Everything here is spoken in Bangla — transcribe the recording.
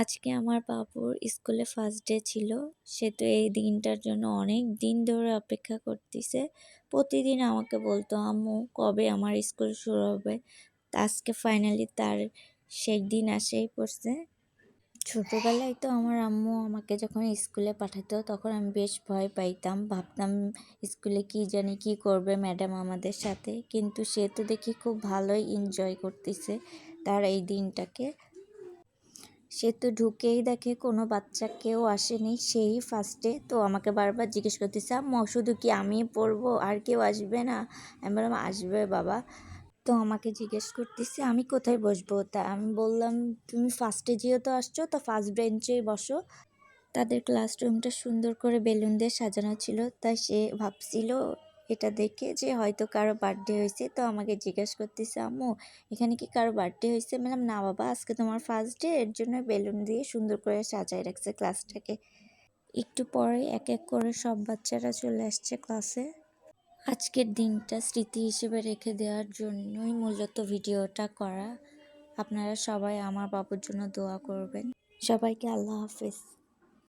আজকে আমার বাবুর স্কুলে ফার্স্ট ডে ছিল। সে তো এই দিনটার জন্য অনেক দিন ধরে অপেক্ষা করতেছে। প্রতিদিন আমাকে বলতো, আম্মু কবে আমার স্কুল শুরু হবে? তা আজকে ফাইনালি তার সেই দিন এসেই পড়ছে। ছোটবেলায় তো আমার আম্মু আমাকে যখন স্কুলে পাঠাতো তখন আমি বেশ ভয় পাইতাম, ভাবতাম স্কুলে কি জানি কি করবে ম্যাডাম আমাদের সাথে। কিন্তু সে তো দেখি খুব ভালোই এনজয় করতেছে তার এই দিনটাকে। সে তো ঢুকেই দেখে কোনো বাচ্চা কেউ আসেনি, সেই ফার্স্টে তো আমাকে বারবার জিজ্ঞেস করতেছে, আম্মু শুধু কি আমি পড়বো আর কেউ আসবে না? আমি বললাম আসবে বাবা। তো আমাকে জিজ্ঞেস করতেছে আমি কোথায় বসবো, তা আমি বললাম তুমি ফার্স্টে যেহেতু আসছো তো ফার্স্ট বেঞ্চেই বসো। তাদের ক্লাসরুমটা সুন্দর করে বেলুন দিয়ে সাজানো ছিল, তাই সে ভাবছিল এটা দেখে যে হয়তো কারো বার্থডে হয়েছে। তো আমাকে জিজ্ঞেস করতেছে, আম্মু এখানে কি কারো বার্থডে হয়েছে? বললাম না বাবা, আজকে তোমার ফার্স্ট ডে, এর জন্য বেলুন দিয়ে সুন্দর করে সাজায় রাখছে ক্লাসটাকে। একটু পরে এক এক করে সব বাচ্চারা চলে আসছে ক্লাসে। আজকের দিনটা স্মৃতি হিসেবে রেখে দেওয়ার জন্যই মূলত ভিডিওটা করা। আপনারা সবাই আমার বাবুর জন্য দোয়া করবেন। সবাইকে আল্লাহ হাফেজ।